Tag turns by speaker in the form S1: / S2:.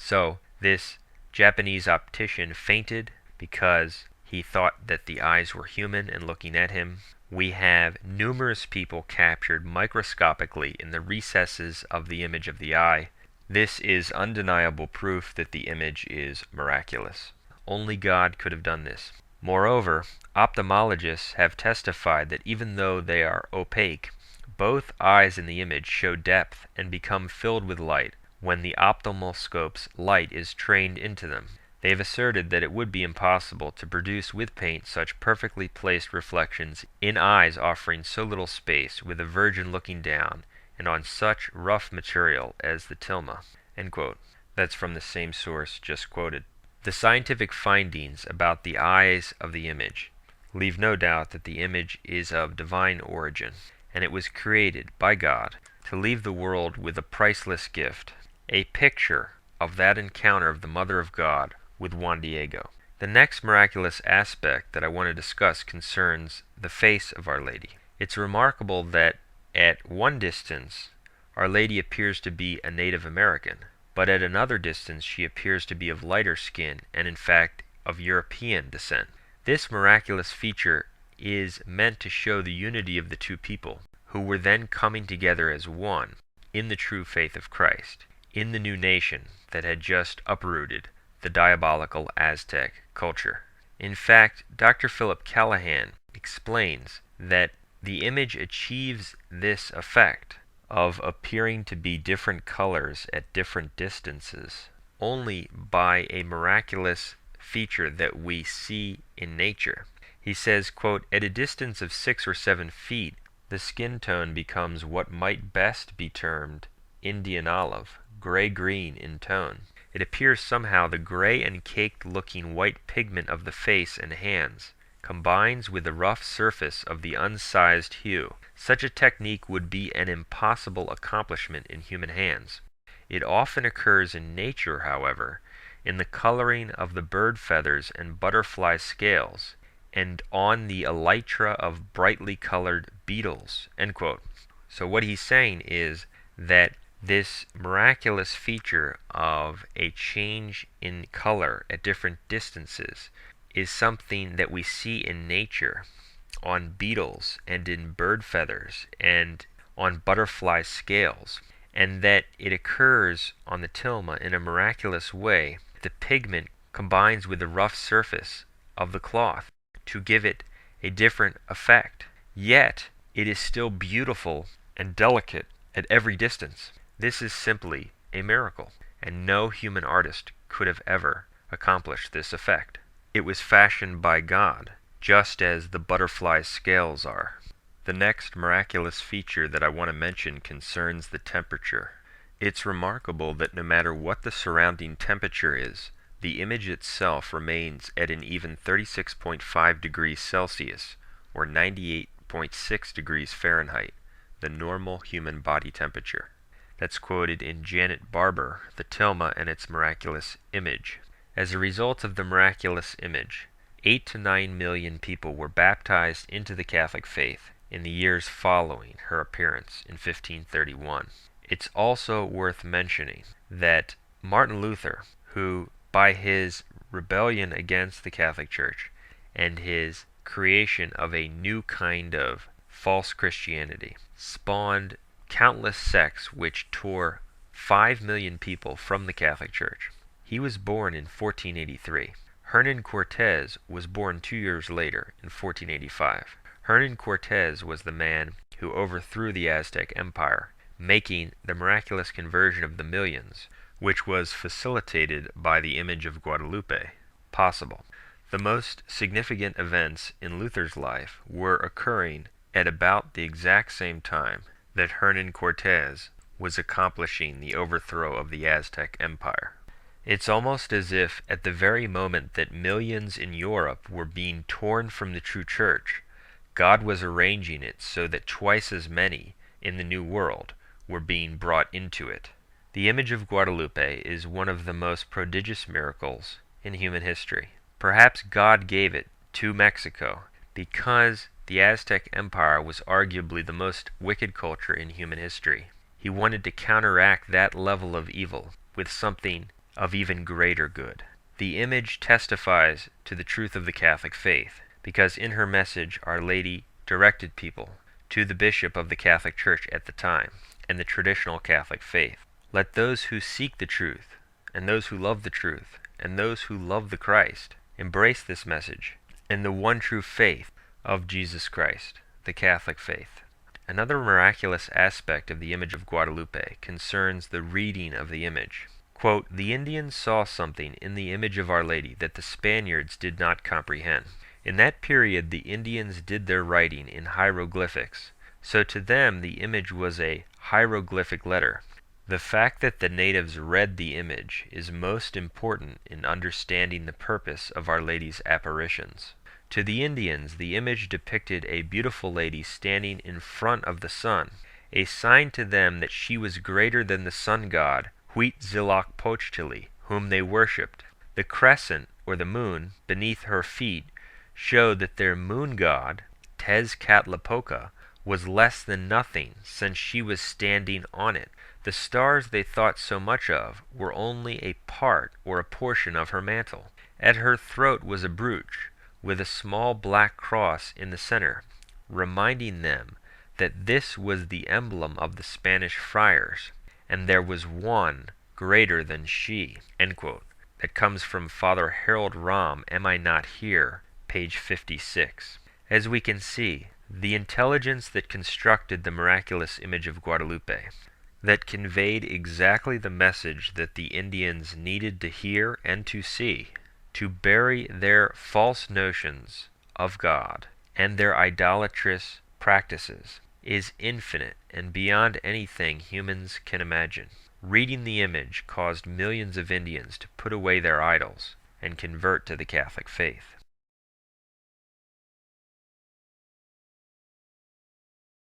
S1: So, this Japanese optician fainted because he thought that the eyes were human and looking at him. We have numerous people captured microscopically in the recesses of the image of the eye. This is undeniable proof that the image is miraculous. Only God could have done this. Moreover, ophthalmologists have testified that even though they are opaque, both eyes in the image show depth and become filled with light when the ophthalmoscope's light is trained into them. They have asserted that it would be impossible to produce with paint such perfectly placed reflections in eyes offering so little space, with a virgin looking down, and on such rough material as the tilma." End quote. That's from the same source just quoted. The scientific findings about the eyes of the image leave no doubt that the image is of divine origin, and it was created by God to leave the world with a priceless gift, a picture of that encounter of the Mother of God with Juan Diego. The next miraculous aspect that I want to discuss concerns the face of Our Lady. It's remarkable that at one distance Our Lady appears to be a Native American, but at another distance she appears to be of lighter skin and in fact of European descent. This miraculous feature is meant to show the unity of the two people, who were then coming together as one in the true faith of Christ, in the new nation that had just uprooted the diabolical Aztec culture. In fact, Dr. Philip Callahan explains that the image achieves this effect of appearing to be different colors at different distances only by a miraculous feature that we see in nature. He says, quote, "At a distance of 6 or 7 feet, the skin tone becomes what might best be termed Indian olive, gray-green in tone. It appears somehow the gray and caked-looking white pigment of the face and hands combines with the rough surface of the unsized hue. Such a technique would be an impossible accomplishment in human hands. It often occurs in nature, however, in the coloring of the bird feathers and butterfly scales, and on the elytra of brightly colored beetles." End quote. So what he's saying is that this miraculous feature of a change in color at different distances is something that we see in nature on beetles and in bird feathers and on butterfly scales, and that it occurs on the tilma in a miraculous way. The pigment combines with the rough surface of the cloth to give it a different effect, yet it is still beautiful and delicate at every distance. This is simply a miracle, and no human artist could have ever accomplished this effect. It was fashioned by God, just as the butterfly's scales are. The next miraculous feature that I want to mention concerns the temperature. It's remarkable that no matter what the surrounding temperature is, the image itself remains at an even 36.5 degrees Celsius, or 98.6 degrees Fahrenheit, the normal human body temperature. That's quoted in Janet Barber, The Tilma and Its Miraculous Image. As a result of the miraculous image, 8 to 9 million people were baptized into the Catholic faith in the years following her appearance in 1531. It's also worth mentioning that Martin Luther, who by his rebellion against the Catholic Church and his creation of a new kind of false Christianity, spawned countless sects which tore 5 million people from the Catholic Church. He was born in 1483. Hernan Cortez was born 2 years later in 1485. Hernan Cortez was the man who overthrew the Aztec Empire, making the miraculous conversion of the millions, which was facilitated by the image of Guadalupe, possible. The most significant events in Luther's life were occurring at about the exact same time that Hernan Cortez was accomplishing the overthrow of the Aztec Empire. It's almost as if at the very moment that millions in Europe were being torn from the true church, God was arranging it so that twice as many in the New World were being brought into it. The image of Guadalupe is one of the most prodigious miracles in human history. Perhaps God gave it to Mexico because the Aztec Empire was arguably the most wicked culture in human history. He wanted to counteract that level of evil with something of even greater good. The image testifies to the truth of the Catholic faith, because in her message Our Lady directed people to the bishop of the Catholic Church at the time and the traditional Catholic faith. Let those who seek the truth, and those who love the truth, and those who love the Christ embrace this message and the one true faith of Jesus Christ, the Catholic faith. Another miraculous aspect of the image of Guadalupe concerns the reading of the image. Quote, "The Indians saw something in the image of Our Lady that the Spaniards did not comprehend. In that period the Indians did their writing in hieroglyphics, so to them the image was a hieroglyphic letter. The fact that the natives read the image is most important in understanding the purpose of Our Lady's apparitions. To the Indians, the image depicted a beautiful lady standing in front of the sun, a sign to them that she was greater than the sun god Huitzilopochtli, whom they worshipped. The crescent, or the moon, beneath her feet showed that their moon god, Tezcatlipoca, was less than nothing since she was standing on it. The stars they thought so much of were only a part or a portion of her mantle. At her throat was a brooch, with a small black cross in the center, reminding them that this was the emblem of the Spanish friars, and there was one greater than she." End quote. That comes from Father Harold Rahm, Am I Not Here, page 56. As we can see, the intelligence that constructed the miraculous image of Guadalupe, that conveyed exactly the message that the Indians needed to hear and to see, to bury their false notions of God and their idolatrous practices, is infinite and beyond anything humans can imagine. Reading the image caused millions of Indians to put away their idols and convert to the Catholic faith.